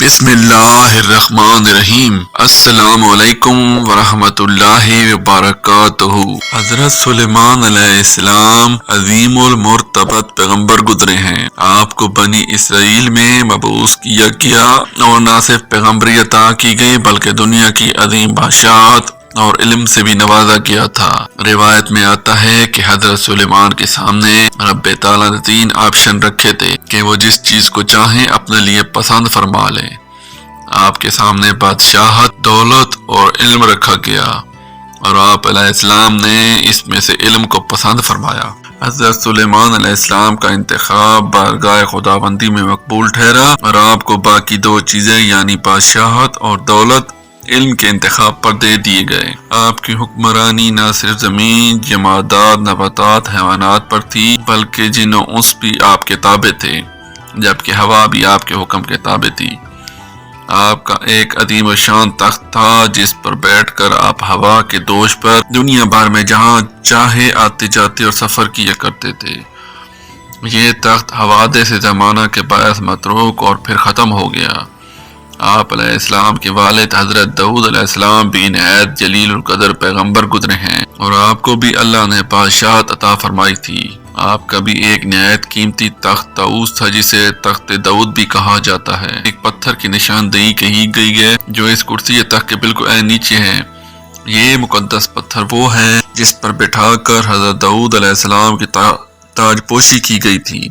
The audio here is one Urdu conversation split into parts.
بسم اللہ الرحمن الرحیم۔ السلام علیکم ورحمۃ اللہ وبرکاتہ۔ حضرت سلیمان علیہ السلام عظیم المرتبت پیغمبر گزرے ہیں۔ آپ کو بنی اسرائیل میں مبعوث کیا گیا اور نہ صرف پیغمبری عطا کی گئی بلکہ دنیا کی عظیم بادشاہت اور علم سے بھی نوازا گیا تھا۔ روایت میں آتا ہے کہ حضرت سلیمان کے سامنے رب تعالیٰ نے 3 آپشن رکھے تھے کہ وہ جس چیز کو چاہیں اپنے لیے پسند فرما لیں۔ آپ کے سامنے بادشاہت، دولت اور علم رکھا گیا اور آپ علیہ السلام نے اس میں سے علم کو پسند فرمایا۔ حضرت سلیمان علیہ السلام کا انتخاب بارگاہ خداوندی میں مقبول ٹھہرا اور آپ کو باقی 2 چیزیں یعنی بادشاہت اور دولت علم کے انتخاب پر دے دیے گئے۔ آپ کی حکمرانی نہ صرف زمین، جمادات، نباتات، حیوانات پر تھی بلکہ جن و انس بھی آپ کے تابع تھے، جبکہ ہوا بھی آپ کے حکم کے تابع تھی۔ آپ کا ایک عظیم و شان تخت تھا جس پر بیٹھ کر آپ ہوا کے دوش پر دنیا بھر میں جہاں چاہے آتے جاتے اور سفر کیا کرتے تھے۔ یہ تخت حوادث زمانہ کے باعث متروک اور پھر ختم ہو گیا۔ آپ علیہ السلام کے والد حضرت داؤد علیہ السلام بھی نہایت جلیل القدر پیغمبر گزرے ہیں اور آپ کو بھی اللہ نے بادشاہت عطا فرمائی تھی۔ آپ کا بھی ایک نہایت قیمتی تخت طاؤس تھا جسے تخت داؤد بھی کہا جاتا ہے۔ ایک پتھر کی نشاندہی کہی گئی ہے جو اس کرسی تخت کے بالکل عین نیچے ہے۔ یہ مقدس پتھر وہ ہے جس پر بٹھا کر حضرت داؤد علیہ السلام کی تاج پوشی کی گئی تھی۔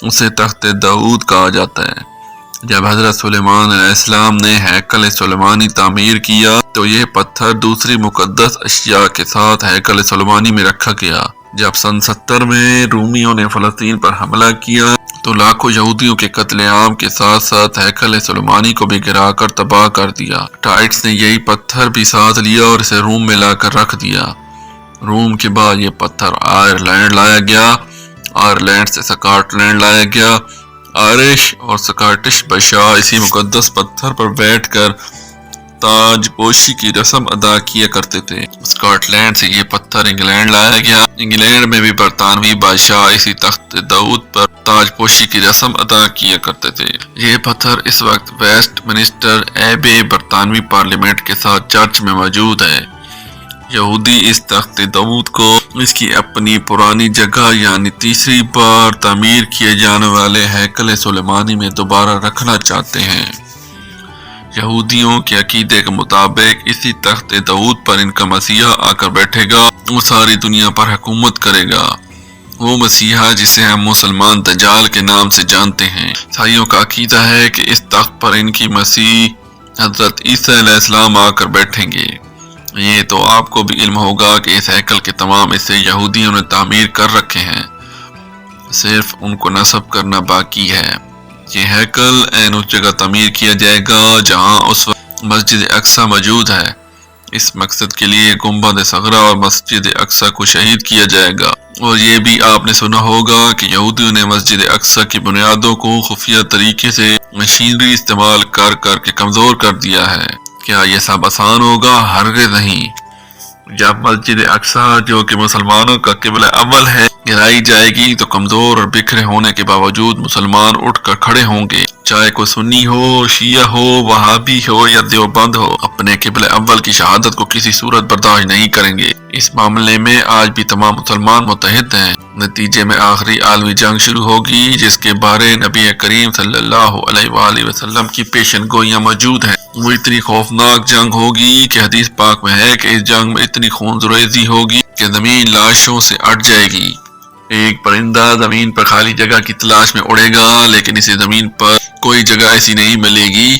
اسے تخت داؤد کہا جاتا ہے۔ جب حضرت سلیمان علیہ السلام نے ہیکل سلیمانی تعمیر کیا تو یہ پتھر دوسری مقدس اشیاء کے ساتھ ہیکل سلیمانی میں رکھا گیا۔ جب سن 70 میں رومیوں نے فلسطین پر حملہ کیا تو لاکھوں یہودیوں کے قتل عام کے ساتھ ساتھ ہیکل سلیمانی کو بھی گرا کر تباہ کر دیا۔ ٹائٹس نے یہی پتھر بھی ساتھ لیا اور اسے روم میں لا کر رکھ دیا۔ روم کے بعد یہ پتھر آئرلینڈ لایا گیا، آئرلینڈ سے سکاٹ لینڈ لایا گیا۔ آئرش اور سکاٹش بادشاہ اسی مقدس پتھر پر بیٹھ کر تاج پوشی کی رسم ادا کیا کرتے تھے۔ سکاٹ لینڈ سے یہ پتھر انگلینڈ لایا گیا۔ انگلینڈ میں بھی برطانوی بادشاہ اسی تخت داؤد پر تاج پوشی کی رسم ادا کیا کرتے تھے۔ یہ پتھر اس وقت ویسٹ منسٹر ایبے برطانوی پارلیمنٹ کے ساتھ چرچ میں موجود ہے۔ یہودی اس تخت داؤد کو اس کی اپنی پرانی جگہ یعنی تیسری بار تعمیر کیے جانے والے ہیکل سلیمانی میں دوبارہ رکھنا چاہتے ہیں۔ یہودیوں کے عقیدے کے مطابق اسی تخت داؤد پر ان کا مسیحا آ کر بیٹھے گا، وہ ساری دنیا پر حکومت کرے گا۔ وہ مسیحا جسے ہم مسلمان دجال کے نام سے جانتے ہیں۔ عیسائیوں کا عقیدہ ہے کہ اس تخت پر ان کی مسیح حضرت عیسیٰ علیہ السلام آ کر بیٹھیں گے۔ یہ تو آپ کو بھی علم ہوگا کہ اس ہیکل کے تمام حصے یہودیوں نے تعمیر کر رکھے ہیں، صرف ان کو نصب کرنا باقی ہے۔ یہ ہیکل عین اس جگہ تعمیر کیا جائے گا جہاں اس وقت مسجد اقصی موجود ہے۔ اس مقصد کے لیے گنبد صغرا اور مسجد اقصی کو شہید کیا جائے گا۔ اور یہ بھی آپ نے سنا ہوگا کہ یہودیوں نے مسجد اقصی کی بنیادوں کو خفیہ طریقے سے مشینری استعمال کر کر کے کمزور کر دیا ہے۔ کیا یہ سب آسان ہوگا؟ ہرگز نہیں۔ جب مسجد اقصی جو کہ مسلمانوں کا قبلہ اول ہے گرائی جائے گی تو کمزور اور بکھرے ہونے کے باوجود مسلمان اٹھ کر کھڑے ہوں گے، چاہے کوئی سنی ہو، شیعہ ہو، وہابی ہو یا دیوبند ہو، اپنے قبلہ اول کی شہادت کو کسی صورت برداشت نہیں کریں گے۔ اس معاملے میں آج بھی تمام مسلمان متحد ہیں۔ نتیجے میں آخری عالمی جنگ شروع ہوگی جس کے بارے نبی کریم صلی اللہ علیہ وآلہ وسلم کی پیشن گوئیاں موجود ہیں۔ وہ اتنی خوفناک جنگ ہوگی کہ حدیث پاک میں ہے کہ اس جنگ میں اتنی خونریزی ہوگی کہ زمین لاشوں سے اٹ جائے گی۔ ایک پرندہ زمین پر خالی جگہ کی تلاش میں اڑے گا لیکن اسے زمین پر کوئی جگہ ایسی نہیں ملے گی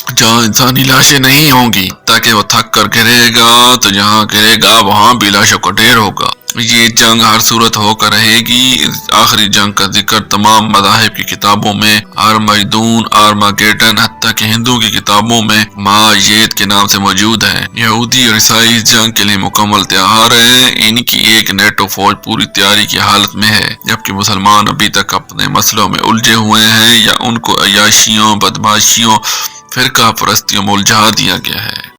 جہاں انسانی لاشیں نہیں ہوں گی، تاکہ وہ تھک کر گرے گا تو جہاں گرے گا وہاں بھی لاشوں کا ڈھیر ہوگا۔ یہ جنگ ہر صورت ہو کر رہے گی۔ آخری جنگ کا ذکر تمام مذاہب کی کتابوں میں آرمگیدون، آرماگیڈن، حتیٰ کہ ہندوؤں کی کتابوں میں مہایید کے نام سے موجود ہے۔ یہودی اور عیسائی اس جنگ کے لیے مکمل تیار ہیں۔ ان کی ایک نیٹو فوج پوری تیاری کی حالت میں ہے، جبکہ مسلمان ابھی تک اپنے مسئلوں میں الجھے ہوئے ہیں یا ان کو عیاشیوں، بدماشیوں، فرقہ پرستیوں میں الجھا دیا گیا ہے۔